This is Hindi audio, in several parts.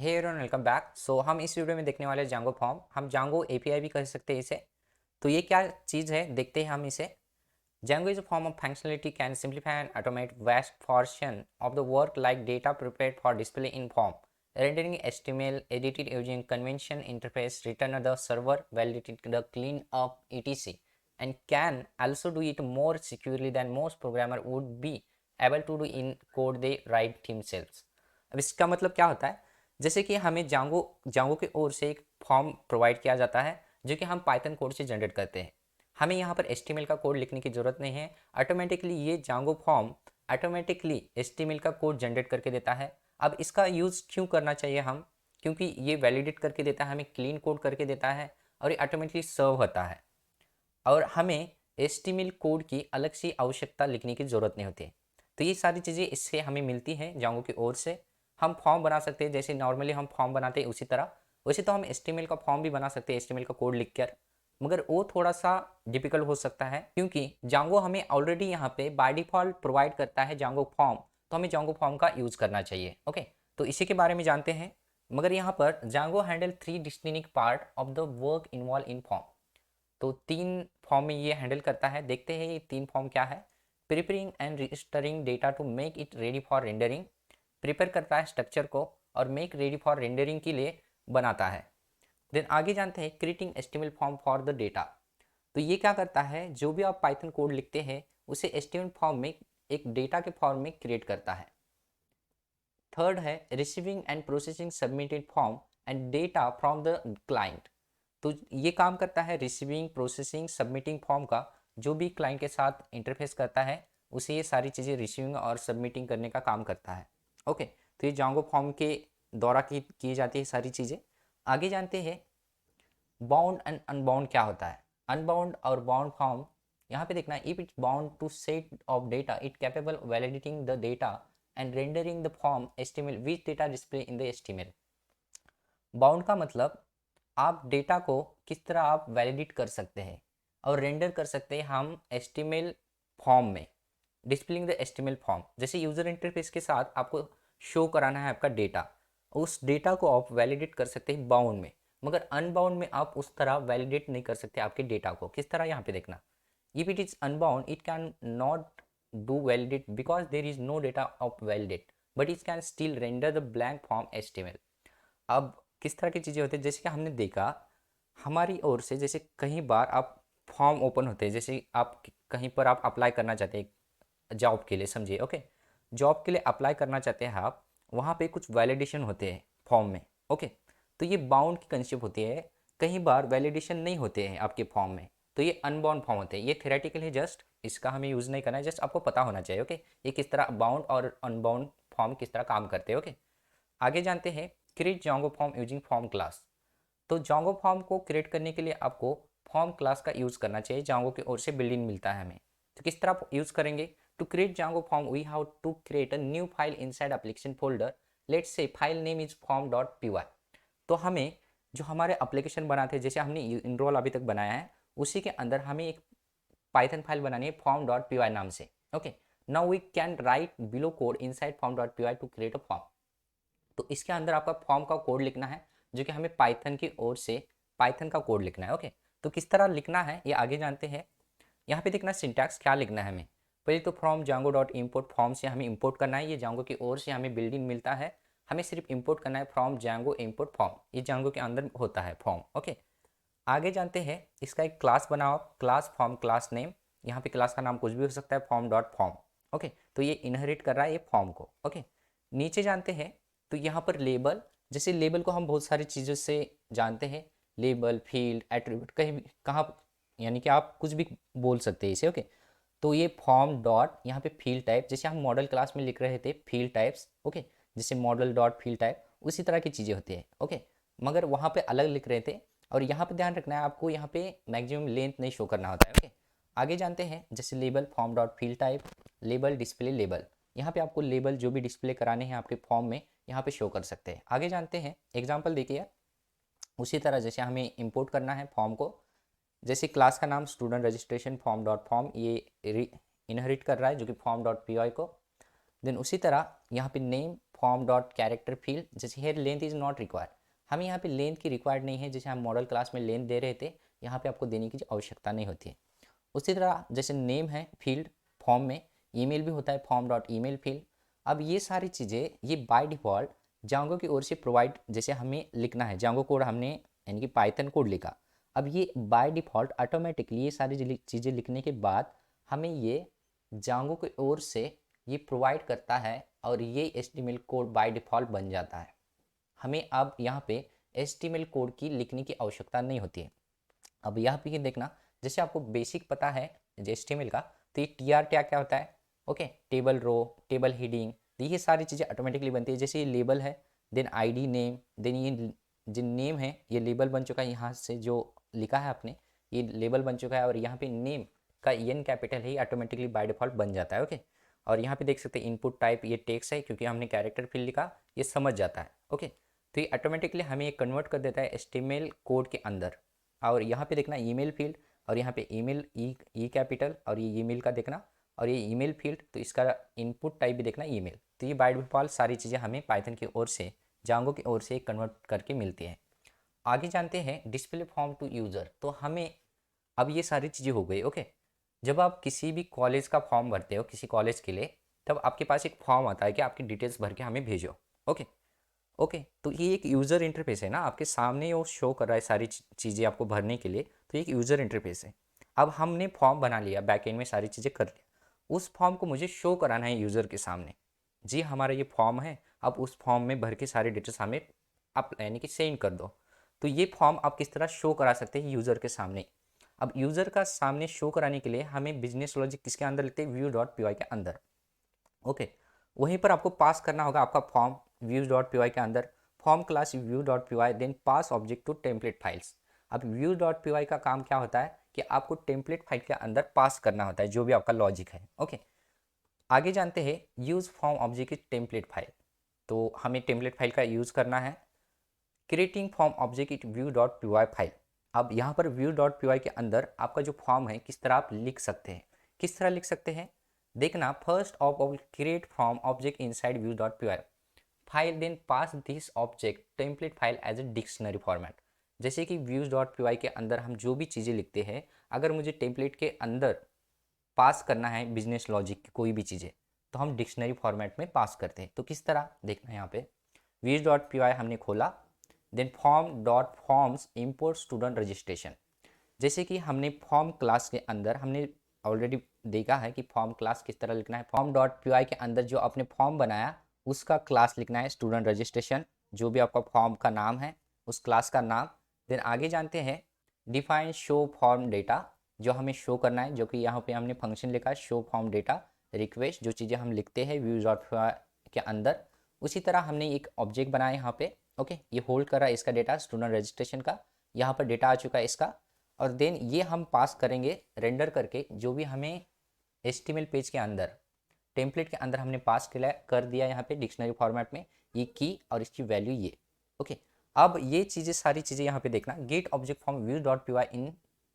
हे एवरीवन, वेलकम बैक। सो हम इस वीडियो में देखने वाले जांगो फॉर्म, हम जांगो एपीआई भी कह सकते हैं इसे। तो ये क्या चीज़ है, देखते हैं हम इसे। Django is a form of functionality can simplify and automate vast portion of the work like data prepared for display in form, rendering HTML, edited using convention interface, written on the server, validated the clean up etc. and can also do it more securely than most programmer would be able to do in code they write themselves। अब इसका मतलब क्या होता है, जैसे कि हमें जांगो की ओर से एक फॉर्म प्रोवाइड किया जाता है जो कि हम पाइथन कोड से जनरेट करते हैं। हमें यहाँ पर HTML का कोड लिखने की ज़रूरत नहीं है। ऑटोमेटिकली ये जांगो फॉर्म ऑटोमेटिकली HTML का कोड जनरेट करके देता है। अब इसका यूज़ क्यों करना चाहिए हम, क्योंकि ये वैलिडेट करके देता है, हमें क्लीन कोड करके देता है और ये ऑटोमेटिकली सर्व होता है और हमें HTML कोड की अलग से आवश्यकता लिखने की ज़रूरत नहीं होती। तो ये सारी चीज़ें इससे हमें मिलती हैं जांगो की ओर से। हम फॉर्म बना सकते हैं, जैसे नॉर्मली हम फॉर्म बनाते हैं उसी तरह। वैसे तो हम HTML का फॉर्म भी बना सकते हैं HTML का कोड लिख कर, मगर वो थोड़ा सा डिफिकल्ट हो सकता है क्योंकि जांगो हमें ऑलरेडी यहाँ पे बाय डिफ़ॉल्ट प्रोवाइड करता है जांगो फॉर्म। तो हमें जांगो फॉर्म का यूज़ करना चाहिए। ओके, तो इसी के बारे में जानते हैं। मगर यहाँ पर Django handle 3 distinct part of the work involve in form. तो 3 फॉर्म में ये हैंडल करता है। देखते हैं ये 3 फॉर्म क्या है। Preparing and registering data to make it ready for rendering, prepare करता है स्ट्रक्चर को और मेक रेडी फॉर रेंडरिंग के लिए बनाता है। देन आगे जानते हैं creating HTML form for the data. तो ये क्या करता है, जो भी आप पाइथन कोड लिखते हैं उसे एचटीएमएल फॉर्म में एक डेटा के फॉर्म में क्रिएट करता है। थर्ड है receiving end processing submitted form and data from the client. तो ये काम करता है रिसीविंग, प्रोसेसिंग, सबमिटिंग फॉर्म का। जो भी क्लाइंट के साथ इंटरफेस करता है उसे ये सारी चीज़ें रिसीविंग और सबमिटिंग करने का काम करता है। ओके, तो ये जांगो फॉर्म के द्वारा की जाती है सारी चीज़ें। आगे जानते हैं बाउंड एंड अनबाउंड क्या होता है। अनबाउंड और बाउंड फॉर्म यहाँ पे देखना, if it's bound to set of data it capable validating the data and rendering the form HTML which data display in the HTML. Bound का मतलब आप डेटा को किस तरह आप वैलिडेट कर सकते हैं और रेंडर कर सकते हैं हम एस्टिमेल फॉर्म में, डिस्प्लेइंग द एस्टिमेल फॉर्म। जैसे यूज़र इंटरफेस के साथ आपको शो कराना है आपका डेटा, उस डेटा को आप वैलिडेट कर सकते हैं बाउंड में। मगर अनबाउंड में आप उस तरह वैलिडेट नहीं कर सकते आपके डेटा को। किस तरह, यहाँ पे देखना, if it is unbound it can not do validate because there is no data of validate but it can still render the blank form as HTML. अब किस तरह की चीज़ें होती है, जैसे कि हमने देखा हमारी ओर से, जैसे कई बार आप फॉर्म ओपन होते हैं, जैसे आप कहीं पर आप अप्लाई करना चाहते हैं जॉब के लिए, समझिए। ओके, जॉब के लिए अप्लाई करना चाहते हैं आप, वहाँ पे कुछ वैलिडेशन होते हैं फॉर्म में। ओके, तो ये बाउंड की कंसेप्ट होती है। कई बार वैलिडेशन नहीं होते हैं आपके फॉर्म में, तो ये अनबाउंड फॉर्म होते हैं। ये थेरेटिकल है, जस्ट इसका हमें यूज़ नहीं करना है, जस्ट आपको पता होना चाहिए। ओके, ये किस तरह बाउंड और अनबाउंड फॉर्म किस तरह काम करते हैं। ओके, आगे जानते हैं create Django form using form class. तो जांगो फॉर्म को क्रिएट करने के लिए आपको फॉर्म क्लास का यूज़ करना चाहिए। जांगो की ओर से बिल्डिंग मिलता है हमें। तो किस तरह यूज़ करेंगे, to create Django form we have to create a new file inside application folder. Let's say file name is form dot P Y. तो हमें जो हमारे एप्लीकेशन बनाते हैं, जैसे हमने इनरोल अभी तक बनाया है, उसी के अंदर हमें एक पाइथन फाइल बनानी है फॉर्म डॉट पी वाई नाम से। Okay, now we can write below code inside form dot P Y to create a form. तो इसके अंदर आपका फॉर्म का कोड लिखना है, जो कि हमें पाइथन की ओर से पाइथन का कोड लिखना है। ओके, तो किस तरह लिखना है ये आगे जानते हैं। यहाँ पे देखना सिंटैक्स क्या लिखना है हमें। पहले तो फ्रॉम जांगो डॉट इम्पोर्ट फॉर्म से हमें इंपोर्ट करना है, ये जांगो की ओर से हमें बिल्डिंग मिलता है। हमें सिर्फ इंपोर्ट करना है फ्रॉम जांगो इम्पोर्ट फॉर्म, ये जांगो के अंदर होता है फॉर्म। ओके, आगे जानते हैं इसका एक क्लास बनाओ, क्लास फॉर्म क्लास नेम। यहाँ पे क्लास का नाम कुछ भी हो सकता है, फॉर्म डॉट फॉर्म। ओके, तो ये इनहेरिट कर रहा है ये फॉर्म को। ओके, नीचे जानते हैं तो यहाँ पर लेबल, जैसे लेबल को हम बहुत सारी चीज़ों से जानते हैं, लेबल, फील्ड, एट्रीब्यूट, कहीं भी कहाँ, यानी कि आप कुछ भी बोल सकते हैं इसे। ओके, तो ये फॉर्म डॉट यहाँ पे फील्ड टाइप, जैसे हम मॉडल क्लास में लिख रहे थे फील्ड टाइप्स। ओके, जैसे मॉडल डॉट फील्ड टाइप, उसी तरह की चीज़ें होती है। ओके, मगर वहाँ पे अलग लिख रहे थे। और यहाँ पे ध्यान रखना है आपको, यहाँ पे मैक्सिमम लेंथ नहीं शो करना होता है। ओके, आगे जानते हैं जैसे label form dot field type, label display label. यहाँ पे आपको लेबल जो भी डिस्प्ले कराने हैं आपके फॉर्म में यहाँ पे शो कर सकते हैं। आगे जानते हैं एग्जाम्पल देखिए, उसी तरह जैसे हमें इंपोर्ट करना है फॉर्म को, जैसे क्लास का नाम student registration form dot form, ये इनहेरिट कर रहा है जो कि फॉर्म डॉट पी वाई को। देन उसी तरह यहाँ पे name form dot character field, जैसे here length is not required, हमें यहाँ पे लेंथ की रिक्वायर्ड नहीं है, जैसे हम मॉडल क्लास में लेंथ दे रहे थे, यहाँ पे आपको देने की आवश्यकता नहीं होती है। उसी तरह जैसे नेम है फील्ड फॉर्म में, ईमेल भी होता है फॉर्म डॉट ईमेल फील्ड। अब ये सारी चीज़ें ये बाय डिफ़ॉल्ट जांगो की ओर से प्रोवाइड, जैसे हमें लिखना है जांगो कोड, हमने यानी कि पाइथन कोड लिखा, अब ये बाय डिफ़ॉल्ट ऑटोमेटिकली ये सारी चीज़ें लिखने के बाद हमें ये जांगो की ओर से ये प्रोवाइड करता है और ये HTML कोड बाय डिफ़ॉल्ट बन जाता है। हमें अब यहाँ पे HTML कोड की लिखने की आवश्यकता नहीं होती है। अब यहाँ पे ये देखना, जैसे आपको बेसिक पता है HTML का, तो ये TR टैग क्या होता है, okay, table row, table heading, ये सारी चीज़ें ऑटोमेटिकली बनती है। जैसे ये लेबल है, देन ID नेम, देन ये जो नेम है ये लेबल बन चुका है, यहाँ से जो लिखा है आपने ये लेबल बन चुका है, और यहाँ पे नेम का N कैपिटल है, ऑटोमेटिकली बाय डिफ़ॉल्ट बन जाता है, ओके। और यहाँ पे देख सकते हैं इनपुट टाइप ये टेक्स्ट है, क्योंकि हमने कैरेक्टर फील्ड लिखा, ये समझ जाता है, ओके। तो ये ऑटोमेटिकली हमें ये कन्वर्ट कर देता है HTML कोड के अंदर। और यहाँ पे देखना ईमेल फील्ड, और यहाँ पे ईमेल ई कैपिटल, और ये ईमेल का देखना, और ये ईमेल फील्ड, तो इसका इनपुट टाइप भी देखना ईमेल। तो ये बाय डिफ़ॉल्ट सारी चीज़ें हमें पाइथन की ओर से, जांगो की ओर से कन्वर्ट करके मिलती हैं। आगे जानते हैं डिस्प्ले फॉर्म टू यूज़र। तो हमें अब ये सारी चीज़ें हो गई, ओके। जब आप किसी भी कॉलेज का फॉर्म भरते हो किसी कॉलेज के लिए, तब आपके पास एक फॉर्म आता है कि आपकी डिटेल्स भर के हमें भेजो, ओके। ओके, तो ये एक यूज़र इंटरफेस है ना, आपके सामने वो शो कर रहा है सारी चीज़ें आपको भरने के लिए, तो एक यूज़र इंटरफेस है। अब हमने फॉर्म बना लिया, बैकएंड में सारी चीज़ें कर लिया, उस फॉर्म को मुझे शो कराना है यूज़र के सामने। जी हमारा ये फॉर्म है, अब उस फॉर्म में भर के सारे डिटेल्स हमें आप यानी कि सेंड कर दो। तो ये फॉर्म आप किस तरह शो करा सकते हैं यूज़र के सामने। अब यूज़र का सामने शो कराने के लिए हमें बिजनेस लॉजिक किसके अंदर लिखते हैं, व्यू डॉट पी वाई के अंदर, ओके। वहीं पर आपको पास करना होगा आपका form views dot P Y के अंदर, form class view dot P Y, then pass object to template files. अब व्यू डॉट पी वाई का काम क्या होता है कि आपको टेम्पलेट फाइल के अंदर पास करना होता है जो भी आपका लॉजिक है, ओके। आगे जानते हैं use form object template file. तो हमें टेम्पलेट फाइल का यूज़ करना है, creating form object it view dot P Y file. अब यहाँ पर व्यू डॉट पी वाई के अंदर आपका जो फॉर्म है किस तरह आप लिख सकते हैं, किस तरह लिख सकते हैं, देखना first of create form object inside view dot P Y file, then pass this object template file as a dictionary format. जैसे कि व्यूज डॉट पी वाई के अंदर हम जो भी चीज़ें लिखते हैं, अगर मुझे टेम्पलेट के अंदर पास करना है बिजनेस लॉजिक की कोई भी चीज़ें, तो हम डिक्शनरी फॉर्मेट में पास करते हैं। तो किस तरह देखना है, यहाँ पे व्यूज डॉट पी वाई हमने खोला, then form dot forms import student registration. जैसे कि हमने फॉर्म क्लास के अंदर हमने ऑलरेडी देखा है कि फॉर्म क्लास किस तरह लिखना है। फॉर्म डॉट पी वाई के अंदर जो आपने फॉर्म बनाया उसका क्लास लिखना है स्टूडेंट रजिस्ट्रेशन, जो भी आपका फॉर्म का नाम है उस क्लास का नाम। देन आगे जानते हैं डिफाइन शो फॉर्म डेटा, जो हमें शो करना है, जो कि यहाँ पे हमने फंक्शन लिखा है शो फॉर्म डेटा रिक्वेस्ट, जो चीज़ें हम लिखते हैं व्यूज डॉट पी वाई के अंदर। उसी तरह हमने एक ऑब्जेक्ट बनाया यहाँ पे, ओके, ये होल्ड कर रहा है इसका डेटा स्टूडेंट रजिस्ट्रेशन का, यहाँ पर डेटा आ चुका है इसका। और देन ये हम पास करेंगे रेंडर करके, जो भी हमें HTML पेज के अंदर टेम्पलेट के अंदर हमने पास कर दिया यहाँ पे डिक्शनरी फॉर्मेट में, ये की और इसकी वैल्यू ये, ओके। अब ये चीज़ें सारी चीज़ें यहाँ पे देखना, get object from view dot P Y in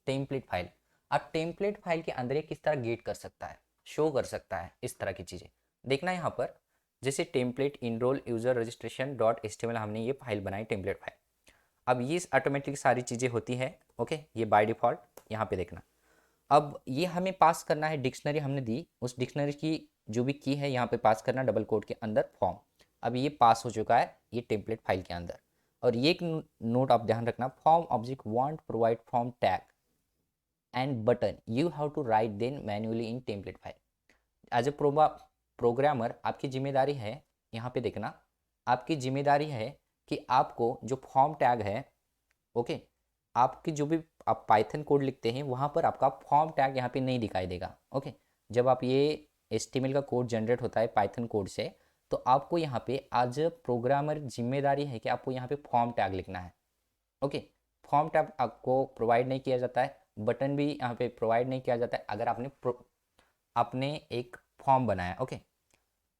template file. अब टेम्पलेट फाइल के अंदर ये किस तरह गेट कर सकता है, शो कर सकता है, इस तरह की चीज़ें देखना यहाँ पर। जैसे template enroll user registration dot HTML हमने ये फाइल बनाई टेम्पलेट फाइल। अब ये ऑटोमेटिक सारी चीज़ें होती है, ओके, ये बाय डिफ़ॉल्ट यहाँ पे देखना। अब ये हमें पास करना है, डिक्शनरी हमने दी, उस डिक्शनरी की जो भी की है यहाँ पे पास करना डबल कोट के अंदर फॉर्म। अब ये पास हो चुका है ये टेम्पलेट फाइल के अंदर। और ये एक नोट आप ध्यान रखना, form object won't provide form tag and button you have to write then manually in template file. As a programmer आपकी जिम्मेदारी है, यहाँ पे देखना, आपकी जिम्मेदारी है कि आपको जो फॉर्म टैग है, ओके, आपकी जो भी आप पाइथन कोड लिखते हैं वहाँ पर आपका फॉर्म टैग यहाँ पे नहीं दिखाई देगा, ओके। जब आप ये HTML का कोड जनरेट होता है पाइथन कोड से, तो आपको यहाँ पे एज अ प्रोग्रामर जिम्मेदारी है कि आपको यहाँ पे फॉर्म टैग लिखना है, ओके। फॉर्म टैग आपको प्रोवाइड नहीं किया जाता है, बटन भी यहाँ पे प्रोवाइड नहीं किया जाता है अगर आपने एक फॉर्म बनाया, ओके।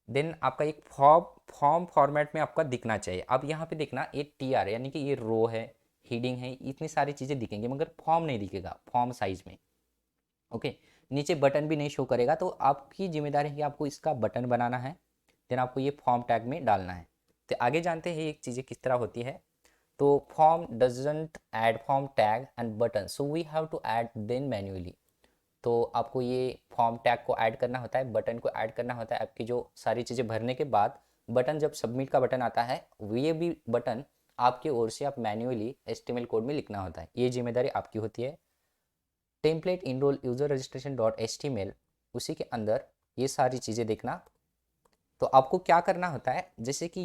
देन आपका एक फॉर्म फॉर्मेट में आपका दिखना चाहिए। अब यहाँ पे देखना ये TR यानी कि ये रो है, हीडिंग है, इतनी सारी चीज़ें दिखेंगी मगर फॉर्म नहीं दिखेगा फॉर्म साइज में, ओके। नीचे बटन भी नहीं शो करेगा, तो आपकी जिम्मेदारी है कि आपको इसका बटन बनाना है, देन आपको ये फॉर्म टैग में डालना है। तो आगे जानते हैं ये चीज़ें किस तरह होती है। तो form doesn't add form tag and button, so we have to add then manually. तो आपको ये फॉर्म टैग को ऐड करना होता है, बटन को ऐड करना होता है। आपकी जो सारी चीज़ें भरने के बाद बटन, जब सबमिट का बटन आता है, ये भी बटन आपकी ओर से आप मैन्युअली HTML कोड में लिखना होता है। ये जिम्मेदारी आपकी होती है। Template enroll user registration dot HTML, उसी के अंदर ये सारी चीज़ें देखना। तो आपको क्या करना होता है, जैसे कि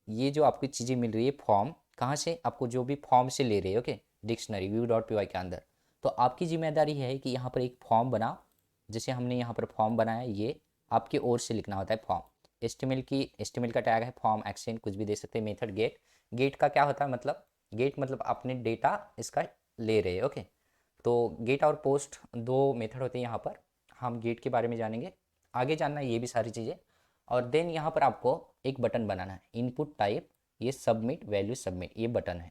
ये जो आपकी चीज़ें मिल रही है फॉर्म, कहाँ से आपको जो भी फॉर्म से ले रहे हो, ओके, डिक्शनरी view.py के अंदर। तो आपकी जिम्मेदारी है कि यहाँ पर एक फॉर्म बना, जैसे हमने यहाँ पर फॉर्म बनाया, ये आपकी ओर से लिखना होता है फॉर्म। HTML का टैग है फॉर्म एक्सटेंड, कुछ भी दे सकते हैं। मेथड गेट का क्या होता है, मतलब गेट मतलब आपने डेटा इसका ले रहे हैं, ओके। तो गेट और पोस्ट दो मेथड होते हैं यहाँ पर। हम गेट के बारे में जानेंगे, आगे जानना है ये भी सारी चीज़ें। और देन यहाँ पर आपको एक बटन बनाना है, इनपुट टाइप, ये सबमिट वैल्यू सबमिट, ये बटन है,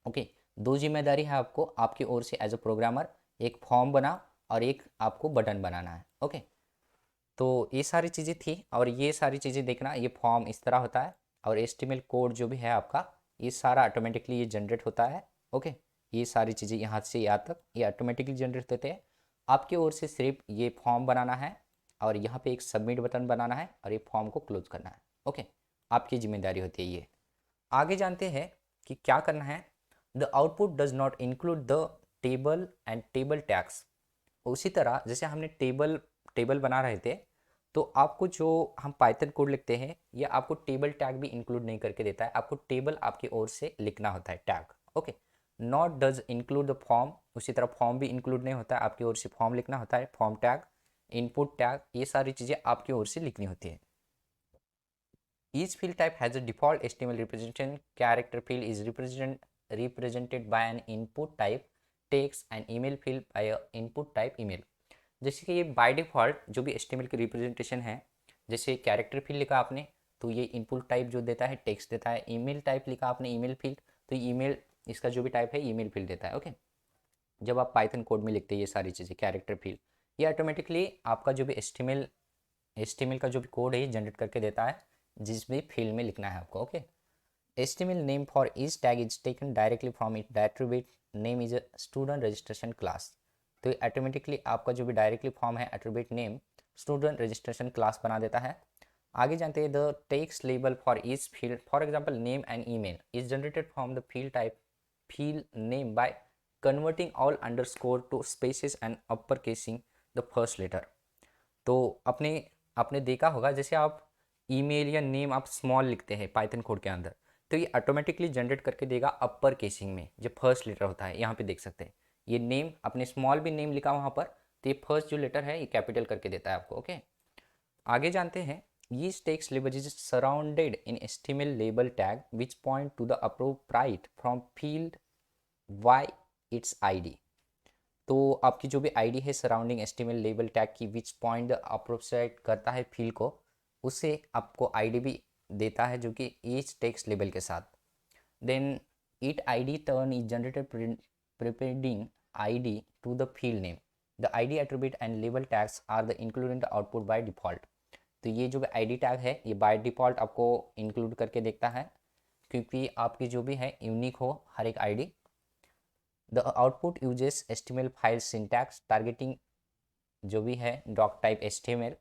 ओके। दो जिम्मेदारी है आपको आपकी ओर से एज अ प्रोग्रामर, एक फॉर्म बना और एक आपको बटन बनाना है, ओके। तो ये सारी चीज़ें थी, और ये सारी चीज़ें देखना, ये फॉर्म इस तरह होता है, और HTML कोड जो भी है आपका, ये सारा ऑटोमेटिकली ये जनरेट होता है, ओके। ये सारी चीज़ें यहाँ से यहाँ तक ये ऑटोमेटिकली जनरेट होते हैं। आपकी ओर से सिर्फ ये फॉर्म बनाना है, और यहाँ पे एक सबमिट बटन बनाना है, और ये फॉर्म को क्लोज करना है, ओके। आपकी जिम्मेदारी होती है ये। आगे जानते हैं कि क्या करना है। The output does not include the table and table tags. उसी तरह जैसे हमने टेबल बना रहे थे, तो आपको जो हम पाइथन कोड लिखते हैं, या आपको टेबल टैग भी इंक्लूड नहीं करके देता है, आपको टेबल आपकी ओर से लिखना होता है tag, okay. Not does include the form, उसी तरह फॉर्म भी इंक्लूड नहीं होता है, आपकी ओर से फॉर्म लिखना होता है, फॉर्म टैग, इनपुट टैग, ये सारी चीज़ें आपकी ओर से लिखनी होती है। Each field type has a default HTML representation. Character field is represented by an input type text and email field by a input type email. जैसे कि ये बाय डिफ़ॉल्ट जो भी HTML की रिप्रेजेंटेशन है, जैसे कैरेक्टर फील्ड लिखा आपने तो ये इनपुट टाइप जो देता है टेक्स्ट देता है। ईमेल टाइप लिखा आपने ईमेल फील्ड, तो ईमेल इसका जो भी टाइप है ईमेल फील्ड देता है, ओके। जब आप पाइथन कोड में लिखते हैं ये सारी चीज़ें, कैरेक्टर फील्ड ये ऑटोमेटिकली आपका जो भी HTML का जो भी कोड है ये जनरेट करके देता है, जिस भी फील्ड में लिखना है आपको, okay. HTML name for each tag is taken directly from its attribute name is a student registration class। तो ये ऑटोमेटिकली आपका जो भी डायरेक्टली फॉर्म है attribute name student registration class बना देता है। आगे जानते हैं the text label for each field, for example name and email is generated from the field type field name by converting all underscore to spaces and upper casing the first letter. तो अपने आपने देखा होगा, जैसे आप ईमेल या नेम आप स्मॉल लिखते हैं पाइथन कोड के अंदर, तो ये ऑटोमेटिकली जनरेट करके देगा अपर केसिंग में, जो फर्स्ट लेटर होता है। यहाँ पे देख सकते हैं ये नेम, अपने स्मॉल भी नेम लिखा वहाँ पर, तो ये फर्स्ट जो लेटर है ये कैपिटल करके देता है आपको, ओके। आगे जानते हैं Each text label is surrounded in HTML label tag which point to the appropriate from field by its ID। तो आपकी जो भी आईडी है सराउंडिंग HTML लेबल टैग की विच पॉइंट अप्रोप्रिएट करता है फील्ड को, उससे आपको आईडी भी देता है जो कि ईच टेक्स्ट लेबल के साथ। Then it ID turn is generated preparing ID to the field name. The ID attribute and label tags are the included the output by default. तो ये जो भी आईडी टैग है ये बाय डिफॉल्ट आपको इंक्लूड करके देखता है, क्योंकि आपकी जो भी है यूनिक हो हर एक ID. The output uses HTML file syntax targeting, जो भी है डॉक टाइप HTML,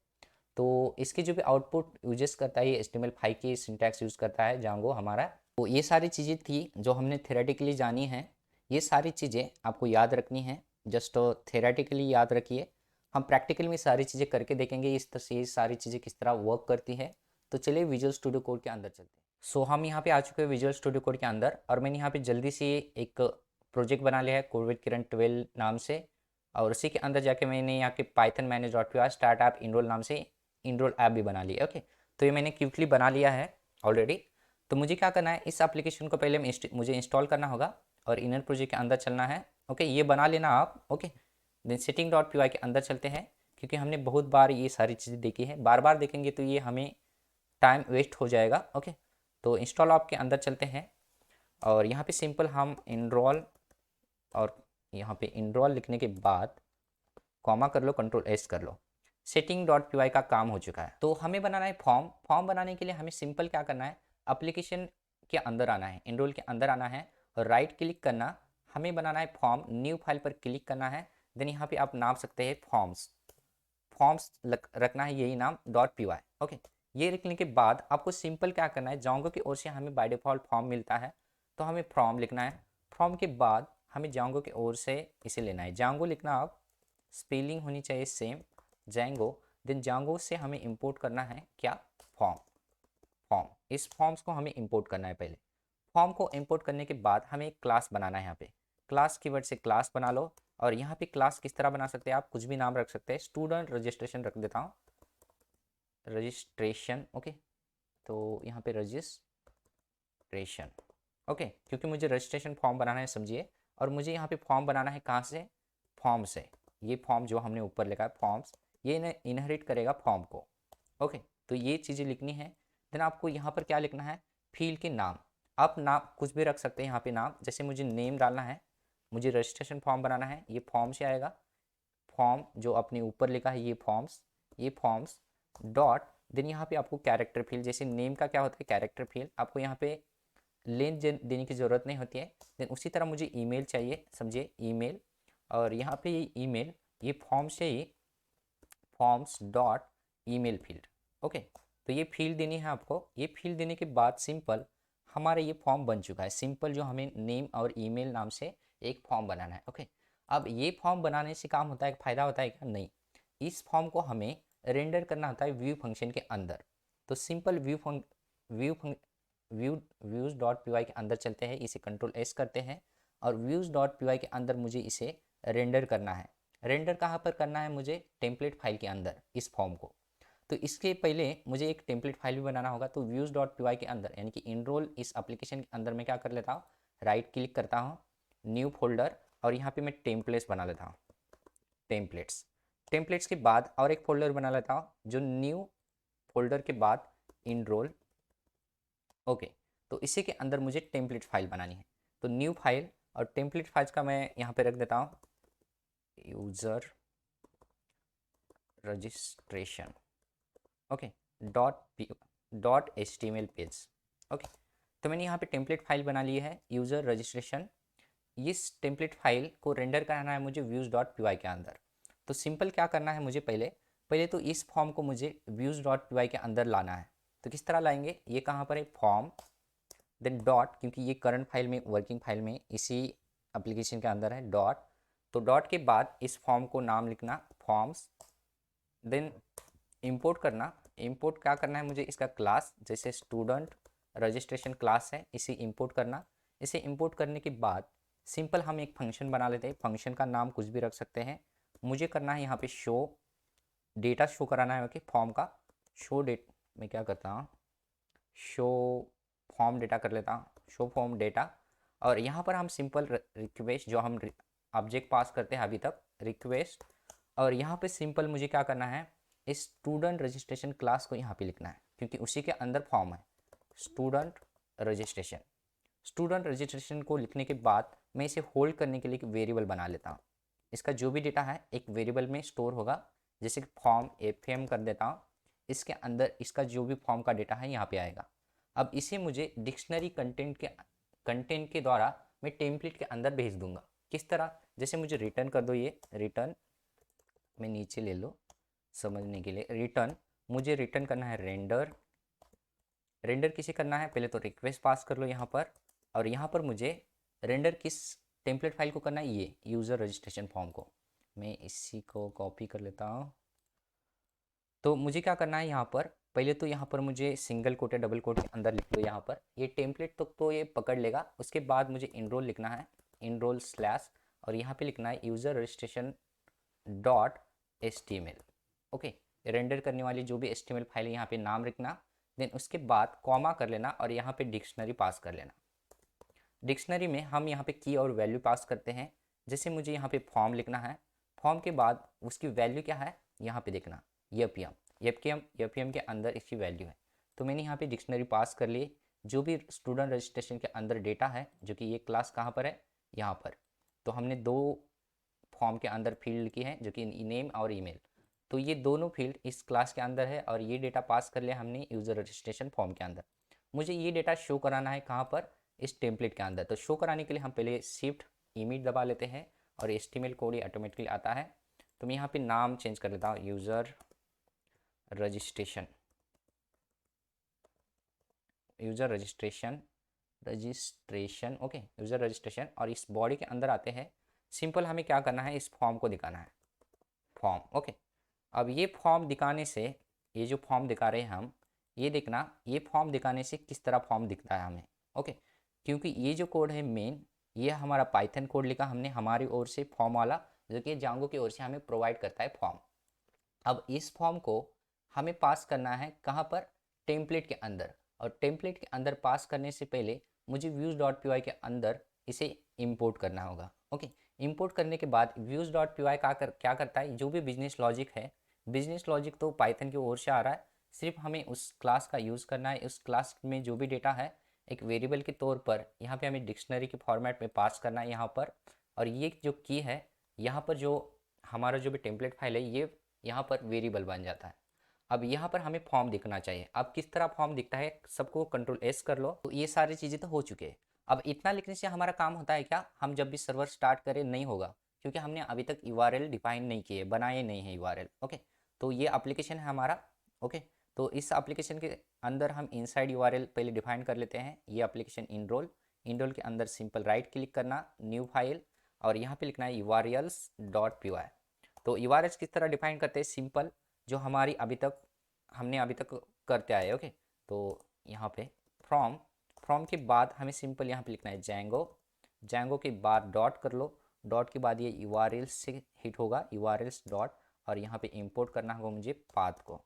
तो इसके जो भी आउटपुट यूजेस करता है ये HTML फाइल की सिंटैक्स यूज़ करता है जांगो हमारा। तो ये सारी चीज़ें थी जो हमने थेरेटिकली जानी है। ये सारी चीज़ें आपको याद रखनी है, जस्ट थेरेटिकली याद रखिए। हम प्रैक्टिकल में सारी चीज़ें करके देखेंगे इस तरह से ये सारी चीज़ें किस तरह वर्क करती है। तो चलिए विजुअल स्टूडियो कोड के अंदर चलते हैं। सो हम यहाँ पे आ चुके हैं विजुअल स्टूडियो कोड के अंदर, और मैंने यहाँ पे जल्दी से एक प्रोजेक्ट बना लिया है कोड विद किरण 12 नाम से, और उसी के अंदर जाके मैंने यहाँ के Python manage dot P start app enroll नाम से इनरोल ऐप भी बना लिया, ओके। तो ये मैंने क्विकली बना लिया है ऑलरेडी। तो मुझे क्या करना है, इस एप्लीकेशन को पहले मुझे इंस्टॉल करना होगा और इनर प्रोजेक्ट के अंदर चलना है, ओके। ये बना लेना आप, okay. Then setting dot P के अंदर चलते हैं, क्योंकि हमने बहुत बार ये सारी चीज़ें देखी है, बार बार देखेंगे तो ये हमें टाइम वेस्ट हो जाएगा, ओके। तो इंस्टॉल ऐप के अंदर चलते हैं, और यहाँ पे सिंपल हम इनरोल, और यहाँ पे इनरोल लिखने के बाद कॉमा कर लो, कंट्रोल एस कर लो। सेटिंग डॉट पी का काम हो चुका है। तो हमें बनाना है फॉर्म। फॉर्म बनाने के लिए हमें सिंपल क्या करना है, एप्लीकेशन के अंदर आना है, इनरोल के अंदर आना है और राइट क्लिक करना, हमें बनाना है फॉर्म, न्यू फाइल पर क्लिक करना है। देन यहाँ पे आप नाम सकते हैं फॉर्म्स, फॉर्म्स रखना है यही नाम डॉट पी। ओके, ये लिखने के बाद आपको सिंपल क्या करना है, जांगो की ओर से हमें बाय डिफॉल्ट फॉर्म मिलता है, तो हमें फॉर्म लिखना है। फॉर्म के बाद हमें जांगो की ओर से इसे लेना है, जांगो लिखना, आप स्पेलिंग होनी चाहिए सेम, जैंगो। देन जांगो से हमें इंपोर्ट करना है क्या, फॉर्म। फॉर्म, इस फॉर्म्स को हमें इंपोर्ट करना है पहले। फॉर्म को इंपोर्ट करने के बाद हमें एक क्लास बनाना है। यहाँ पे क्लास कीवर्ड से क्लास बना लो, और यहाँ पे क्लास किस तरह बना सकते हैं, आप कुछ भी नाम रख सकते हैं। स्टूडेंट रजिस्ट्रेशन रख देता हूँ, रजिस्ट्रेशन। ओके, तो यहाँ पे रजिस्ट्रेशन। ओके, क्योंकि मुझे रजिस्ट्रेशन फॉर्म बनाना है, समझिए। और मुझे यहाँ पे फॉर्म बनाना है कहाँ से, फॉर्म से। ये फॉर्म जो हमने ऊपर लिखा है फॉर्म्स, ये इनहेरिट करेगा फॉर्म को। ओके, तो ये चीज़ें लिखनी है। देन आपको यहाँ पर क्या लिखना है, फील्ड के नाम। आप नाम कुछ भी रख सकते हैं यहाँ पे नाम, जैसे मुझे नेम डालना है, मुझे रजिस्ट्रेशन फॉर्म बनाना है, ये फॉर्म से आएगा। फॉर्म जो अपने ऊपर लिखा है ये फॉर्म्स डॉट, देन यहाँ पे आपको कैरेक्टर फील्ड, जैसे नेम का क्या होता है कैरेक्टर फील्ड, आपको यहाँ पे लेंथ देने की ज़रूरत नहीं होती है। देन उसी तरह मुझे ईमेल चाहिए, समझिए ईमेल, और यहाँ पे ये ईमेल, ये फॉर्म से ही forms dot email field. Okay, तो ये फील्ड देनी है आपको। ये फील्ड देने के बाद सिंपल हमारा ये फॉर्म बन चुका है। सिंपल जो हमें नेम और ईमेल नाम से एक फॉर्म बनाना है। ओके, अब ये फॉर्म बनाने से काम होता है, फ़ायदा होता है क्या, नहीं। इस फॉर्म को हमें रेंडर करना होता है व्यू फंक्शन के अंदर। तो simple view view views dot P के अंदर चलते हैं, इसे कंट्रोल एस करते हैं, और व्यूज़ डॉट पी के अंदर मुझे इसे रेंडर करना है। रेंडर कहाँ पर करना है मुझे, टेम्पलेट फाइल के अंदर, इस फॉर्म को। तो इसके पहले मुझे एक टेम्पलेट फाइल भी बनाना होगा। तो व्यूज़ डॉट पी के अंदर, यानी कि इनरोल इस एप्लीकेशन के अंदर मैं क्या कर लेता हूँ, राइट क्लिक करता हूँ, न्यू फोल्डर, और यहाँ पे मैं टेम्पलेट्स बना लेता हूँ, टेम्पलेट्स। टेम्पलेट्स के बाद और एक फोल्डर बना लेता हूँ, जो न्यू फोल्डर के बाद इनरोल। ओके, तो इसी के अंदर मुझे टेम्पलेट फाइल बनानी है। तो न्यू फाइल, और टेम्पलेट फाइल्स का मैं यहाँ पे रख देता हूँ user registration. Okay, dot H T M L page. Okay, तो मैंने यहाँ पे टेम्पलेट फाइल बना ली है यूज़र रजिस्ट्रेशन। इस टेम्पलेट फाइल को रेंडर कराना है मुझे व्यूज़ डॉट पी के अंदर। तो सिंपल क्या करना है मुझे, पहले पहले तो इस फॉर्म को मुझे व्यूज़ डॉट पी के अंदर लाना है। तो किस तरह लाएंगे, ये कहाँ पर है, फॉर्म, देन डॉट, क्योंकि ये करंट फाइल में, वर्किंग फाइल में इसी एप्लीकेशन के अंदर है, डॉट। तो डॉट के बाद इस फॉर्म को नाम लिखना फॉर्म्स, देन इंपोर्ट करना। इंपोर्ट क्या करना है मुझे, इसका क्लास, जैसे स्टूडेंट रजिस्ट्रेशन क्लास है, इसे इंपोर्ट करना। इसे इंपोर्ट करने के बाद सिंपल हम एक फंक्शन बना लेते हैं, फंक्शन का नाम कुछ भी रख सकते हैं। मुझे करना है यहाँ पे शो डेटा, शो कराना है। ओके, फॉर्म का शो डेट, मैं क्या करता हूँ, शो फॉर्म डेटा कर लेता हूँ, शो फॉर्म डेटा। और यहाँ पर हम सिंपल रिक्वेस्ट, जो हम ऑब्जेक्ट पास करते हैं अभी तक, रिक्वेस्ट, और यहाँ पे सिंपल मुझे क्या करना है, इस स्टूडेंट रजिस्ट्रेशन क्लास को यहाँ पे लिखना है, क्योंकि उसी के अंदर फॉर्म है स्टूडेंट रजिस्ट्रेशन। स्टूडेंट रजिस्ट्रेशन को लिखने के बाद मैं इसे होल्ड करने के लिए एक वेरिएबल बना लेता हूँ। इसका जो भी डेटा है एक वेरिएबल में स्टोर होगा, जैसे कि फॉर्म एफ एम कर देता हूँ। इसके अंदर इसका जो भी फॉर्म का डेटा है यहाँ पे आएगा। अब इसे मुझे डिक्शनरी कंटेंट के द्वारा मैं टेम्पलेट के अंदर भेज दूंगा। किस तरह, जैसे मुझे रिटर्न कर दो, ये रिटर्न में नीचे ले लो समझने के लिए। रिटर्न, मुझे रिटर्न करना है रेंडर। रेंडर किसे करना है, पहले तो रिक्वेस्ट पास कर लो यहाँ पर, और यहाँ पर मुझे रेंडर किस टेम्पलेट फाइल को करना है, ये यूज़र रजिस्ट्रेशन फॉर्म को। मैं इसी को कॉपी कर लेता हूँ। तो मुझे क्या करना है यहाँ पर, पहले तो यहाँ पर मुझे सिंगल कोट या डबल कोट के अंदर लिख लो यहाँ पर, ये टेम्पलेट तो ये पकड़ लेगा। उसके बाद मुझे इनरोल लिखना है, इनरोल स्लैश, और यहाँ पे लिखना है user registration dot H T M L. Okay, render करने वाली जो भी H T M L file है यहाँ पे नाम लिखना, देन उसके बाद कॉमा कर लेना, और यहाँ पे डिक्शनरी पास कर लेना। डिक्शनरी में हम यहाँ पे की और वैल्यू पास करते हैं। जैसे मुझे यहाँ पे फॉर्म लिखना है, फॉर्म के बाद उसकी वैल्यू क्या है यहाँ पे देखना, एफ के अंदर इसकी वैल्यू है। तो मैंने यहाँ पे डिक्शनरी पास कर ली। जो भी स्टूडेंट रजिस्ट्रेशन के अंदर डेटा है, जो कि ये क्लास कहाँ पर है, यहाँ पर। तो हमने दो फॉर्म के अंदर फील्ड की है, जो कि नेम और ईमेल। तो ये दोनों फील्ड इस क्लास के अंदर है और ये डेटा पास कर लिया हमने यूज़र रजिस्ट्रेशन फॉर्म के अंदर। मुझे ये डेटा शो कराना है कहाँ पर, इस टेम्पलेट के अंदर। तो शो कराने के लिए हम पहले शिफ्ट इमिट दबा लेते हैं और HTML कोड ये ऑटोमेटिकली आता है। तो मैं यहाँ पे नाम चेंज कर लेता हूँ, user registration, user registration, registration, okay, user registration. और इस बॉडी के अंदर आते हैं। सिंपल हमें क्या करना है, इस फॉर्म को दिखाना है, फॉर्म, ओके। अब ये फॉर्म दिखाने से, ये जो फॉर्म दिखा रहे हैं हम, ये देखना, ये फॉर्म दिखाने से किस तरह फॉर्म दिखता है हमें, ओके। क्योंकि ये जो कोड है मेन, ये हमारा पाइथन कोड लिखा हमने हमारी ओर से, फॉर्म वाला, जो कि जांगो की ओर से हमें प्रोवाइड करता है फॉर्म। अब इस फॉर्म को हमें पास करना है कहाँ पर, टेम्पलेट के अंदर। और टेम्पलेट के अंदर पास करने से पहले मुझे व्यूज़ डॉट पी के अंदर इसे इंपोर्ट करना होगा, ओके। इंपोर्ट करने के बाद व्यूज़ डॉट पी क्या करता है, जो भी बिजनेस लॉजिक है, बिजनेस लॉजिक तो पाइथन की ओर से आ रहा है, सिर्फ हमें उस क्लास का यूज़ करना है। उस क्लास में जो भी डेटा है एक वेरिएबल के तौर पर यहाँ पे हमें डिक्शनरी के फॉर्मेट में पास करना है यहाँ पर। और ये जो की है, यहाँ पर जो हमारा जो भी टेम्पलेट फाइल है, ये यहाँ पर वेरिएबल बन जाता है। अब यहाँ पर हमें फॉर्म दिखना चाहिए। अब किस तरह फॉर्म दिखता है, सबको Ctrl+S कर लो। तो ये सारी चीज़ें तो हो चुके हैं। अब इतना लिखने से हमारा काम होता है क्या, हम जब भी सर्वर स्टार्ट करें नहीं होगा, क्योंकि हमने अभी तक URL डिफाइन नहीं किए, बनाए नहीं है URL, ओके। तो ये एप्लीकेशन है हमारा, ओके। तो इस एप्लीकेशन के अंदर हम इनसाइड URL पहले डिफाइन कर लेते हैं। ये एप्लीकेशन इनरोल, इनरोल के अंदर सिंपल राइट क्लिक करना, न्यू फाइल, और यहाँ पे लिखना है urls.py। तो URLs किस तरह डिफाइन करते हैं, सिंपल, जो हमारी हमने अभी तक करते आए, ओके। तो यहाँ पे फ्रॉम, फ्रॉम के बाद हमें सिंपल यहाँ पे लिखना है जैंगो, जैंगो के बाद डॉट कर लो, डॉट के बाद ये URLs से हिट होगा, URLs डॉट, और यहाँ पे इंपोर्ट करना होगा मुझे पाथ को,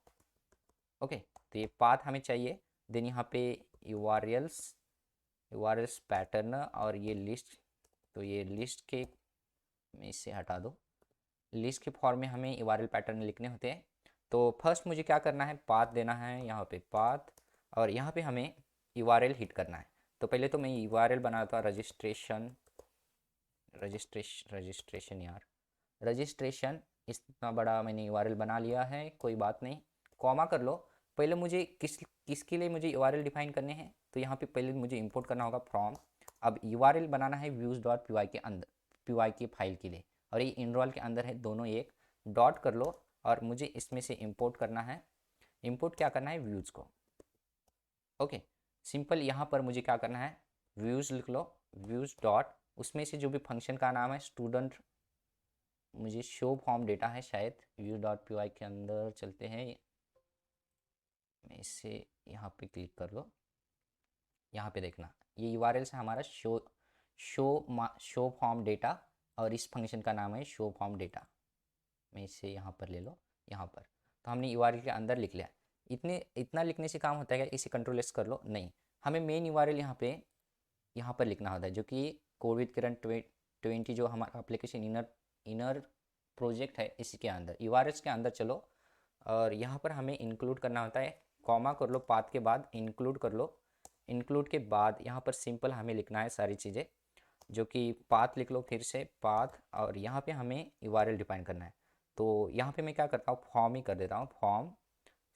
ओके। तो ये पाथ हमें चाहिए। देन यहाँ पे URLs, URLs पैटर्न, और ये लिस्ट, तो ये लिस्ट के में इससे हटा दो, लिस्ट के फॉर्म में हमें URL पैटर्न लिखने होते हैं। तो फर्स्ट मुझे क्या करना है, पाथ देना है, यहाँ पे पाथ, और यहाँ पे हमें URL हिट करना है। तो पहले तो मैं URL बनाता हूँ, रजिस्ट्रेशन, रजिस्ट्रेशन यार, रजिस्ट्रेशन, इतना बड़ा मैंने URL बना लिया है, कोई बात नहीं, कॉमा कर लो। पहले मुझे किसके लिए मुझे URL डिफाइन करने हैं, तो यहाँ पे पहले मुझे इंपोर्ट करना होगा फ्रॉम। अब URL बनाना है व्यूज़ डॉट पी के अंदर, पी की फाइल के लिए, और ये इनरोल के अंदर है, दोनों एक डॉट कर लो। और मुझे इसमें से इंपोर्ट करना है, इंपोर्ट क्या करना है, व्यूज़ को, ओके। सिंपल यहाँ पर मुझे क्या करना है, व्यूज़ लिख लो, व्यूज़ डॉट, उसमें से जो भी फंक्शन का नाम है स्टूडेंट, मुझे शो फॉर्म डेटा है शायद, व्यू डॉट पी के अंदर चलते हैं, मैं इससे यहाँ पे क्लिक कर लो। यहाँ पे देखना, ये URL से हमारा शो फॉर्म डेटा, और इस फंक्शन का नाम है शो फॉर्म डेटा। मैं इसे यहाँ पर ले लो, यहाँ पर। तो हमने URL के अंदर लिख लिया। इतना लिखने से काम होता है क्या, इसे Ctrl+S कर लो, नहीं, हमें मेन URL यहाँ पर लिखना होता है, जो कि कोड विद करंट 20 जो हमारा एप्लीकेशन इनर प्रोजेक्ट है, इसके अंदर URLs के अंदर चलो, और यहाँ पर हमें इंक्लूड करना होता है, कॉमा कर लो, पाथ के बाद इंक्लूड कर लो। इंक्लूड के बाद यहाँ पर सिंपल हमें लिखना है सारी चीज़ें, जो कि पाथ लिख लो, फिर से पाथ, और यहाँ पे हमें URL डिफाइन करना है। तो यहाँ पे मैं क्या करता हूँ, फॉर्म ही कर देता हूँ, फॉर्म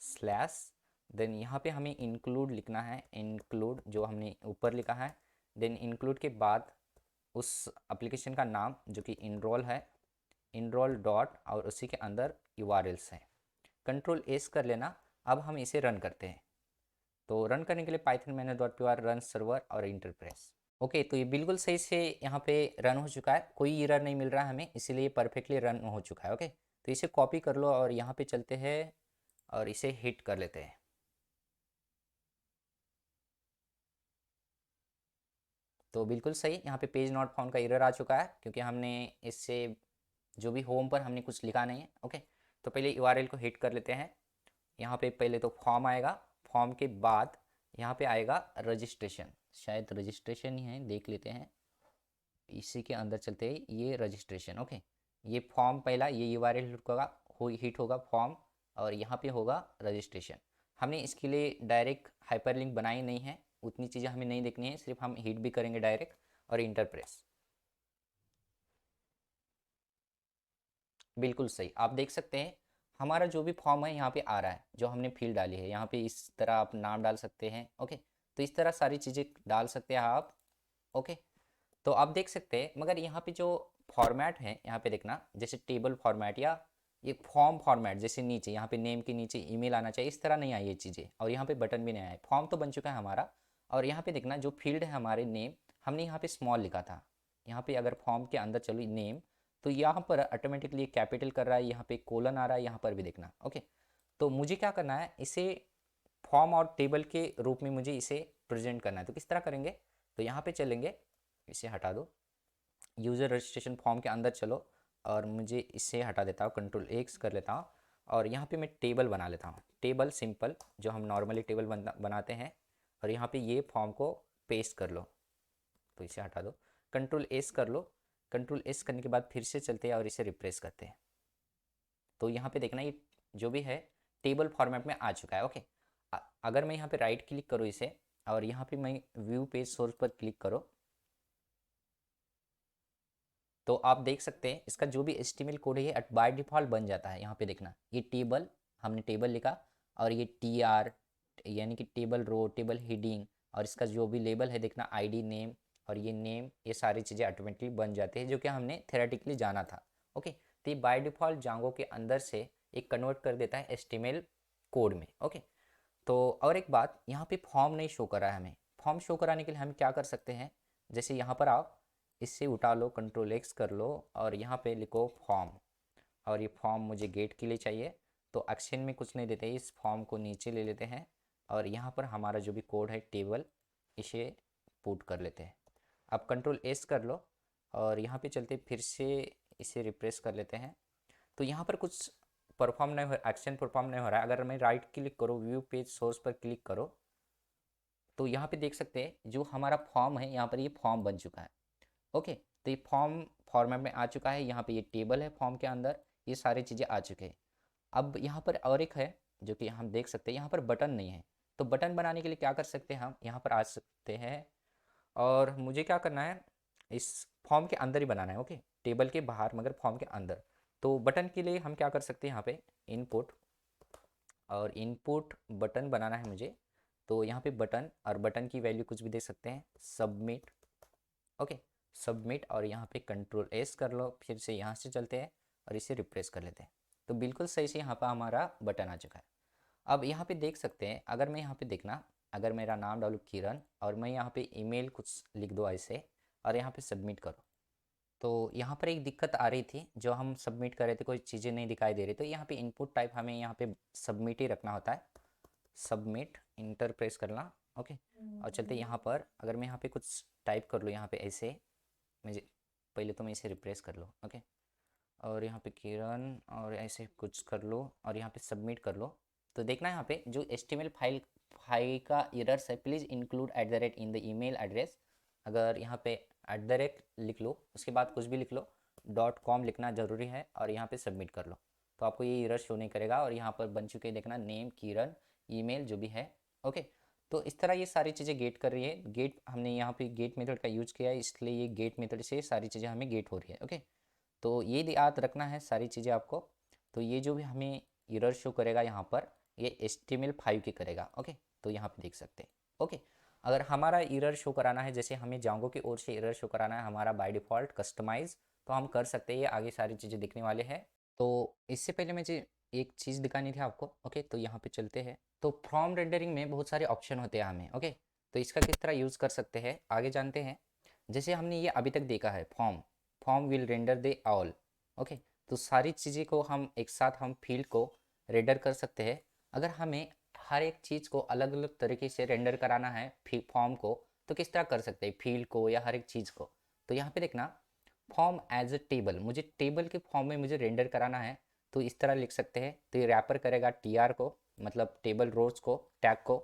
स्लैश, देन यहाँ पे हमें इंक्लूड लिखना है, इंक्लूड जो हमने ऊपर लिखा है। देन इंक्लूड के बाद उस एप्लीकेशन का नाम जो कि इनरोल है, इनरोल डॉट, और उसी के अंदर URLs है। Ctrl+S कर लेना। अब हम इसे रन करते हैं। तो रन करने के लिए पाइथन मैंने .py रन सर्वर और इंटरप्रेस, ओके। तो ये बिल्कुल सही से यहाँ पे रन हो चुका है, कोई एरर नहीं मिल रहा है हमें, इसीलिए परफेक्टली रन हो चुका है, ओके। तो इसे कॉपी कर लो और यहाँ पे चलते हैं और इसे हिट कर लेते हैं। तो बिल्कुल सही, यहाँ पे पेज नॉट फाउंड का एरर आ चुका है, क्योंकि हमने इससे जो भी होम पर हमने कुछ लिखा नहीं है, ओके। तो पहले URL को हिट कर लेते हैं। यहाँ पे पहले तो फॉर्म आएगा, फॉर्म के बाद यहाँ पे आएगा रजिस्ट्रेशन, शायद रजिस्ट्रेशन ही है, देख लेते हैं। इसी के अंदर चलते हैं, ये रजिस्ट्रेशन, ओके। ये फॉर्म पहला, ये URL हिट होगा फॉर्म, और यहाँ पे होगा रजिस्ट्रेशन। हमने इसके लिए डायरेक्ट हाइपरलिंक बनाई नहीं है, उतनी चीज़ें हमें नहीं देखनी है, सिर्फ हम हिट भी करेंगे डायरेक्ट, और इंटरप्रेस। बिल्कुल सही, आप देख सकते हैं हमारा जो भी फॉर्म है यहाँ पे आ रहा है, जो हमने फील्ड डाली है यहाँ पे, इस तरह आप नाम डाल सकते हैं। ओके, तो इस तरह सारी चीज़ें डाल सकते हैं आप। ओके, तो आप देख सकते हैं, मगर यहाँ पे जो फॉर्मेट है यहाँ पे देखना, जैसे टेबल फॉर्मेट या ये फॉर्म फॉर्मेट, जैसे नीचे यहाँ पे नेम के नीचे ईमेल आना चाहिए, इस तरह नहीं आई ये चीज़ें, और यहाँ पे बटन भी नहीं आया है। फॉर्म तो बन चुका है हमारा। और यहाँ पे देखना जो फील्ड है हमारे नेम, हमने यहाँ पे स्मॉल लिखा था। यहाँ पे अगर फॉर्म के अंदर चलो नेम, तो यहाँ पर ऑटोमेटिकली कैपिटल कर रहा है, यहाँ पे कोलन आ रहा है, यहाँ पर भी देखना। ओके, तो मुझे क्या करना है, इसे फॉर्म और टेबल के रूप में मुझे इसे प्रेजेंट करना है। तो किस तरह करेंगे, तो यहाँ पे चलेंगे, इसे हटा दो, यूज़र रजिस्ट्रेशन फॉर्म के अंदर चलो, और मुझे इसे हटा देता हूँ, कंट्रोल एक्स कर लेता हूँ, और यहाँ पे मैं टेबल बना लेता हूँ। टेबल सिंपल जो हम नॉर्मली टेबल बनाते हैं, और यहाँ पे ये फॉर्म को पेस्ट कर लो, तो इसे हटा दो, कंट्रोल एस कर लो। कंट्रोल एस करने के बाद फिर से चलते हैं और इसे रिप्रेस करते हैं। तो यहाँ पे देखना ये जो भी है टेबल फॉर्मेट में आ चुका है। ओके, अगर मैं यहाँ पे राइट क्लिक करूँ इसे, और यहाँ पे मैं व्यू पेज सोर्स पर क्लिक करो, तो आप देख सकते हैं इसका जो भी HTML कोड है बाय डिफ़ॉल्ट बन जाता है। यहाँ पे देखना ये टेबल, हमने टेबल लिखा, और ये TR यानी कि टेबल रो, टेबल हेडिंग, और इसका जो भी लेबल है देखना ID नेम, और ये नेम, ये सारी चीज़ें ऑटोमेटिकली बन जाती है, जो कि हमने थेरेटिकली जाना था। ओके, तो ये बाय डिफ़ॉल्ट जांगो के अंदर से एक कन्वर्ट कर देता है HTML कोड में। ओके, तो और एक बात, यहाँ पे फॉर्म नहीं शो कर रहा है हमें। फॉर्म शो कराने के लिए हम क्या कर सकते हैं, जैसे यहाँ पर आओ, इससे उठा लो, कंट्रोल एक्स कर लो, और यहाँ पे लिखो फॉर्म, और ये फॉर्म मुझे गेट के लिए चाहिए। तो एक्शन में कुछ नहीं देते, इस फॉर्म को नीचे ले लेते हैं, और यहाँ पर हमारा जो भी कोड है टेबल, इसे पुट कर लेते हैं। अब कंट्रोल एस कर लो, और यहाँ पे चलते फिर से इसे रिप्रेस कर लेते हैं। तो यहाँ पर कुछ परफॉर्म नहीं हो, एक्शन परफॉर्म नहीं हो रहा है। अगर मैं राइट क्लिक करो, व्यू पेज सोर्स पर क्लिक करो, तो यहाँ पे देख सकते हैं जो हमारा फॉर्म है, यहाँ पर ये फॉर्म बन चुका है। ओके, तो ये फॉर्म फॉर्मेट में आ चुका है, यहाँ पे ये टेबल है फॉर्म के अंदर, ये सारी चीज़ें आ चुके हैं। अब यहाँ पर और एक है जो कि हम देख सकते हैं, यहाँ पर बटन नहीं है। तो बटन बनाने के लिए क्या कर सकते हैं, हम यहाँ पर आ सकते हैं, और मुझे क्या करना है, इस फॉर्म के अंदर ही बनाना है। ओके, टेबल के बाहर मगर फॉर्म के अंदर। तो बटन के लिए हम क्या कर सकते हैं, यहाँ पे इनपुट, और इनपुट बटन बनाना है मुझे। तो यहाँ पे बटन, और बटन की वैल्यू कुछ भी दे सकते हैं, सबमिट। ओके, सबमिट, और यहाँ पे कंट्रोल एस कर लो, फिर से यहाँ से चलते हैं और इसे रिप्रेस कर लेते हैं। तो बिल्कुल सही से यहाँ पर हमारा बटन आ चुका है। अब यहाँ पे देख सकते हैं, अगर मैं यहाँ पे देखना, अगर मेरा नाम डालूँ किरण, और मैं यहाँ पे ईमेल कुछ लिख दो ऐसे, और यहाँ पे सबमिट करो, तो यहाँ पर एक दिक्कत आ रही थी, जो हम सबमिट कर रहे थे कोई चीज़ें नहीं दिखाई दे रही। तो यहाँ पे इनपुट टाइप हमें यहाँ पे सबमिट ही रखना होता है, सबमिट, इंटर प्रेस करना। ओके, और चलते यहाँ पर, अगर मैं यहाँ पे कुछ टाइप कर लूँ यहाँ पे ऐसे, मुझे पहले तो मैं इसे रिप्रेस कर लो। ओके, और यहाँ पे किरण, और ऐसे कुछ कर लो, और यहाँ पे सबमिट कर लो। तो देखना यहाँ पे जो HTML फाइल का एरर्स है, please include @ in the email address. अगर यहाँ पे लिख लो, उसके बाद कुछ भी लिख लो, .com लिखना ज़रूरी है, और यहाँ पे सबमिट कर लो, तो आपको ये एरर शो नहीं करेगा। और यहाँ पर बन चुके देखना, नेम किरण, ईमेल जो भी है। ओके, तो इस तरह ये सारी चीज़ें गेट कर रही है। गेट हमने यहाँ पे गेट मेथड का यूज़ किया है, इसलिए ये गेट मेथड से सारी चीज़ें हमें गेट हो रही है। ओके, तो ये याद रखना है सारी चीज़ें आपको। तो ये जो भी हमें एरर शो करेगा यहाँ पर, ये HTML5 की करेगा। ओके, तो यहाँ पे देख सकते हैं। ओके, अगर हमारा एरर शो कराना है, जैसे हमें जांगो की ओर से एरर शो कराना है हमारा बाय डिफ़ॉल्ट कस्टमाइज़, तो हम कर सकते हैं, ये आगे सारी चीज़ें दिखने वाले हैं। तो इससे पहले मुझे एक चीज़ दिखानी थी आपको। ओके, तो यहाँ पे चलते हैं। तो फ्रॉम रेंडरिंग में बहुत सारे ऑप्शन होते हैं हमें। ओके, तो इसका किस तरह यूज़ कर सकते हैं आगे जानते हैं। जैसे हमने ये अभी तक देखा है, form form will render they all. Okay, तो सारी चीज़ें को हम एक साथ, हम फील्ड को रेंडर कर सकते हैं। अगर हमें हर एक चीज़ को अलग अलग तरीके से रेंडर कराना है फॉर्म को, तो किस तरह कर सकते हैं फील्ड को या हर एक चीज़ को। तो यहाँ पे देखना, फॉर्म एज अ टेबल, मुझे टेबल के फॉर्म में मुझे रेंडर कराना है, तो इस तरह लिख सकते हैं। तो ये रैपर करेगा TR को, मतलब टेबल रोज को, टैग को।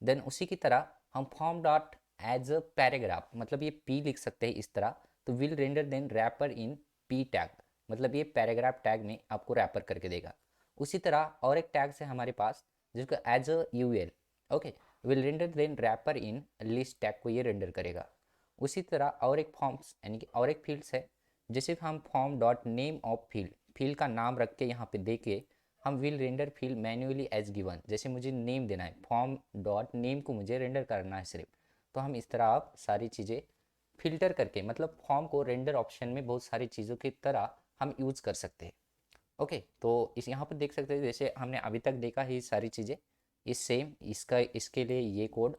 देन उसी की तरह हम form dot as a paragraph, मतलब ये P लिख सकते हैं इस तरह। तो will render then wrapper in P tag, मतलब ये पैराग्राफ टैग में आपको रैपर करके देगा। उसी तरह और एक टैग है हमारे पास जिसको as a UL, okay, will render then wrapper in list tag को ये रेंडर करेगा। उसी तरह और एक फॉर्म्स यानी कि और एक फील्ड्स है, जैसे हम form dot name of field, field का नाम रख के यहाँ पे दे के हम will render field manually as given, जैसे मुझे नेम देना है, फॉर्म डॉट नेम को मुझे रेंडर करना है सिर्फ, तो हम इस तरह आप सारी चीज़ें फिल्टर करके, मतलब फॉर्म को रेंडर ऑप्शन में बहुत सारी चीज़ों की तरह हम यूज़ कर सकते हैं। ओके, तो इस यहाँ पर देख सकते हैं जैसे हमने अभी तक देखा है ये सारी चीज़ें, ये सेम इसका इसके लिए ये कोड,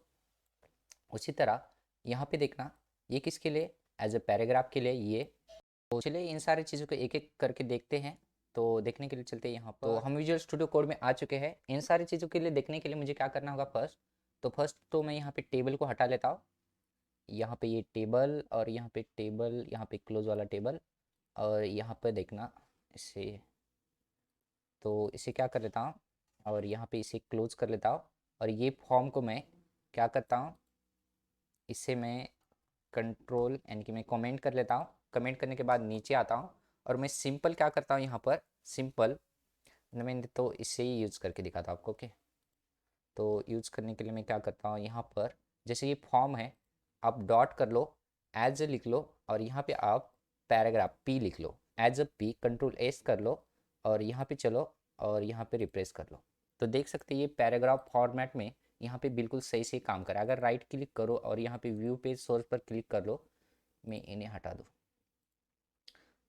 उसी तरह यहाँ पे देखना ये किसके लिए, एज अ पैराग्राफ के लिए ये। तो चलिए इन सारी चीज़ों को एक एक करके देखते हैं। तो देखने के लिए चलते हैं यहाँ पर, तो हम विजुअल स्टूडियो कोड में आ चुके हैं। इन सारी चीज़ों के लिए देखने के लिए मुझे क्या करना होगा फर्स्ट, तो फर्स्ट तो मैं यहाँ पे टेबल को हटा लेता हूँ, यहाँ पे ये टेबल और यहाँ पे टेबल, यहाँ पे क्लोज वाला टेबल, और यहाँ पर देखना इसे, तो इसे क्या कर लेता हूँ और यहाँ पे इसे क्लोज कर लेता हूँ, और ये फॉर्म को मैं क्या करता हूँ, इसे मैं कंट्रोल यानी कि मैं कमेंट कर लेता हूँ। कमेंट करने के बाद नीचे आता हूँ और मैं सिंपल क्या करता हूँ यहाँ पर, सिंपल मैं तो इसे ही यूज़ करके दिखाता हूँ आपको। ओके, तो यूज़ करने के लिए मैं क्या करता हूँ यहाँ पर, जैसे ये फॉर्म है आप डॉट कर लो, एज ए लिख लो, और यहाँ पे आप पैराग्राफ पी लिख लो, as a P control S कर लो, और यहाँ पे चलो और यहाँ पे रिप्लेस कर लो। तो देख सकते हैं ये पैराग्राफ फॉर्मेट में यहाँ पे बिल्कुल सही से काम करा। अगर राइट क्लिक करो और यहाँ पे व्यू पेज सोर्स पर क्लिक कर लो, मैं इन्हें हटा दूँ,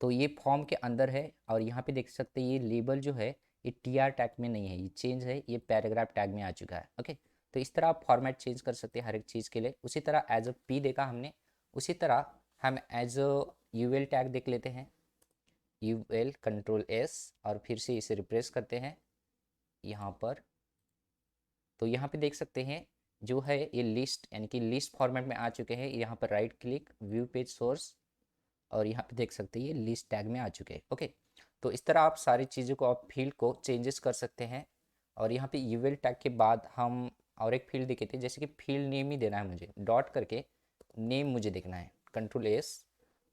तो ये फॉर्म के अंदर है, और यहाँ पे देख सकते हैं ये लेबल जो है ये टी आर टैग में नहीं है, ये चेंज है, ये पैराग्राफ टैग में आ चुका है। ओके, तो इस तरह आप फॉर्मेट चेंज कर सकते हैं हर एक चीज़ के लिए। उसी तरह एज अ पी देखा हमने, उसी तरह हम as a U L tag देख लेते हैं, यू एल कंट्रोल एस, और फिर से इसे रिप्लेस करते हैं यहाँ पर। तो यहाँ पे देख सकते हैं जो है ये लिस्ट यानी कि लिस्ट फॉर्मेट में आ चुके हैं। यहाँ पर right click view page source, और यहाँ पे देख सकते हैं ये लिस्ट टैग में आ चुके हैं। ओके, तो इस तरह आप सारी चीज़ों को, आप फील्ड को चेंजेस कर सकते हैं। और यहाँ पे यूएल टैग के बाद हम और एक फील्ड देखे थे, जैसे कि फील्ड नेम ही देना है मुझे, डॉट करके नेम मुझे देखना है, कंट्रोल एस,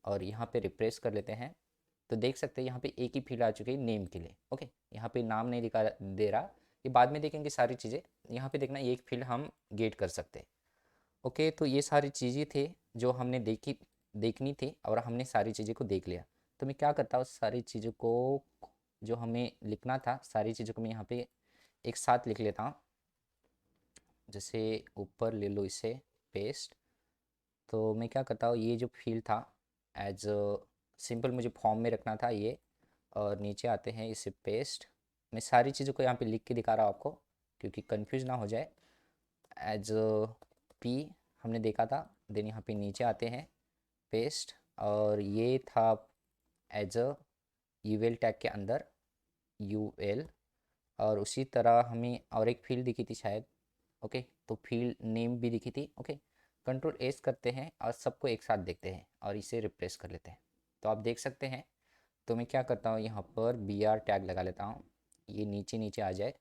और यहाँ पे रिप्लेस कर लेते हैं। तो देख सकते हैं यहाँ पे एक ही फील्ड आ चुकी है नेम के लिए। ओके, यहाँ पे नाम नहीं दिखा दे रहा, ये बाद में देखेंगे सारी चीज़ें। यहाँ पे देखना ये एक फील्ड हम गेट कर सकते हैं। ओके, तो ये सारी चीज़ें थे जो हमने देखनी थी, और हमने सारी चीज़ों को देख लिया। तो मैं क्या करता हूँ, सारी चीज़ों को जो हमें लिखना था, सारी चीज़ों को मैं यहाँ पे एक साथ लिख लेता हूँ। जैसे ऊपर ले लो इसे पेस्ट, तो मैं क्या करता हूँ, ये जो फील्ड था एज सिंपल मुझे फॉर्म में रखना था ये, और नीचे आते हैं इसे पेस्ट। मैं सारी चीज़ों को यहाँ पे लिख के दिखा रहा हूँ आपको, क्योंकि कंफ्यूज ना हो जाए। एज पी हमने देखा था, देन यहाँ पे नीचे आते हैं पेस्ट, और ये था एज अ यूएल टैग के अंदर यूएल, और उसी तरह हमें और एक फील्ड दिखी थी शायद। ओके, तो फील्ड नेम भी दिखी थी। ओके, कंट्रोल एस करते हैं और सबको एक साथ देखते हैं और इसे रिप्लेस कर लेते हैं। तो आप देख सकते हैं, तो मैं क्या करता हूँ यहाँ पर बी आर टैग लगा लेता हूँ, ये नीचे नीचे आ जाए,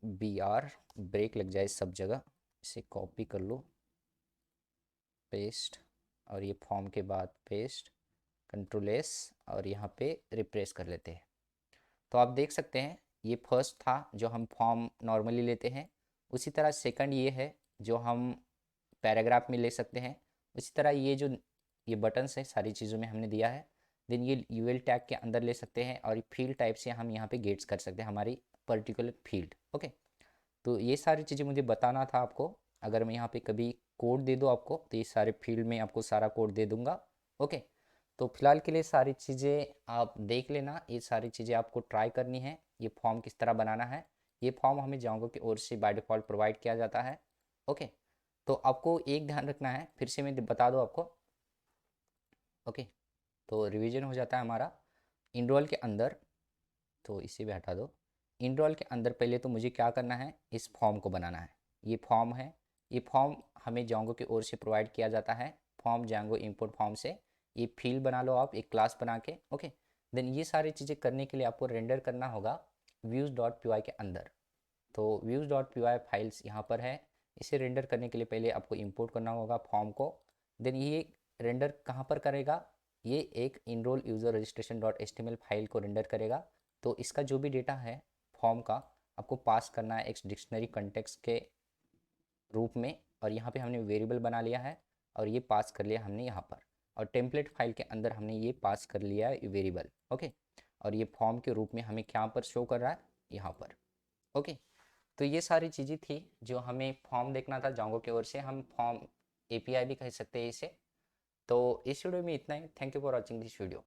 बी आर ब्रेक लग जाए सब जगह। इसे कॉपी कर लो, पेस्ट, और ये फॉर्म के बाद पेस्ट, कंट्रोल एस, और यहाँ पे रिप्लेस कर लेते हैं। तो आप देख सकते हैं ये फर्स्ट था जो हम फॉर्म नॉर्मली लेते हैं, उसी तरह सेकंड ये है जो हम पैराग्राफ में ले सकते हैं। उसी तरह ये जो ये बटन्स हैं सारी चीज़ों में हमने दिया है। देन ये यूएल टैग के अंदर ले सकते हैं, और फील्ड टाइप से हम यहाँ पे गेट्स कर सकते हैं हमारी पर्टिकुलर फील्ड। ओके, तो ये सारी चीज़ें मुझे बताना था आपको। अगर मैं यहाँ पे कभी कोड दे दूँ आपको, तो ये सारे फील्ड में आपको सारा कोड दे दूँगा। ओके, तो फिलहाल के लिए सारी चीज़ें आप देख लेना, ये सारी चीज़ें आपको ट्राई करनी है। ये फॉर्म किस तरह बनाना है, ये फॉर्म हमें जांगो की ओर से बाय डिफ़ॉल्ट प्रोवाइड किया जाता है। ओके, तो आपको एक ध्यान रखना है, फिर से मैं बता दूँ आपको। ओके, तो रिवीजन हो जाता है हमारा इनरोल के अंदर, तो इसे भी हटा दो। इनरोल के अंदर पहले तो मुझे क्या करना है, इस फॉर्म को बनाना है। ये फॉर्म है, ये फॉर्म हमें जांगो की ओर से प्रोवाइड किया जाता है, फॉर्म जांगो इंपोर्ट फॉर्म से। ये फील्ड बना लो आप एक क्लास बना के। ओके, देन ये सारी चीज़ें करने के लिए आपको रेंडर करना होगा व्यूज़ डॉट पी वाई के अंदर। तो views dot P Y files यहाँ पर है। इसे रेंडर करने के लिए पहले आपको इंपोर्ट करना होगा फॉर्म को। देन ये रेंडर कहाँ पर करेगा, ये एक enroll user registration dot H T M L file को रेंडर करेगा। तो इसका जो भी डेटा है फॉर्म का, आपको पास करना है एक डिक्शनरी कंटेक्स्ट के रूप में, और यहाँ पे हमने वेरिएबल बना लिया है और ये पास कर लिया हमने यहाँ पर, और टेम्पलेट फाइल के अंदर हमने ये पास कर लिया है वेरिएबल। ओके, और ये फॉर्म के रूप में हमें क्या पर शो कर रहा है, यहाँ पर। ओके, तो ये सारी चीज़ें थी जो हमें फॉर्म देखना था जांगो की ओर से। हम फॉर्म एपीआई भी कह सकते हैं इसे। तो इस वीडियो में इतना ही। Thank you for watching this video.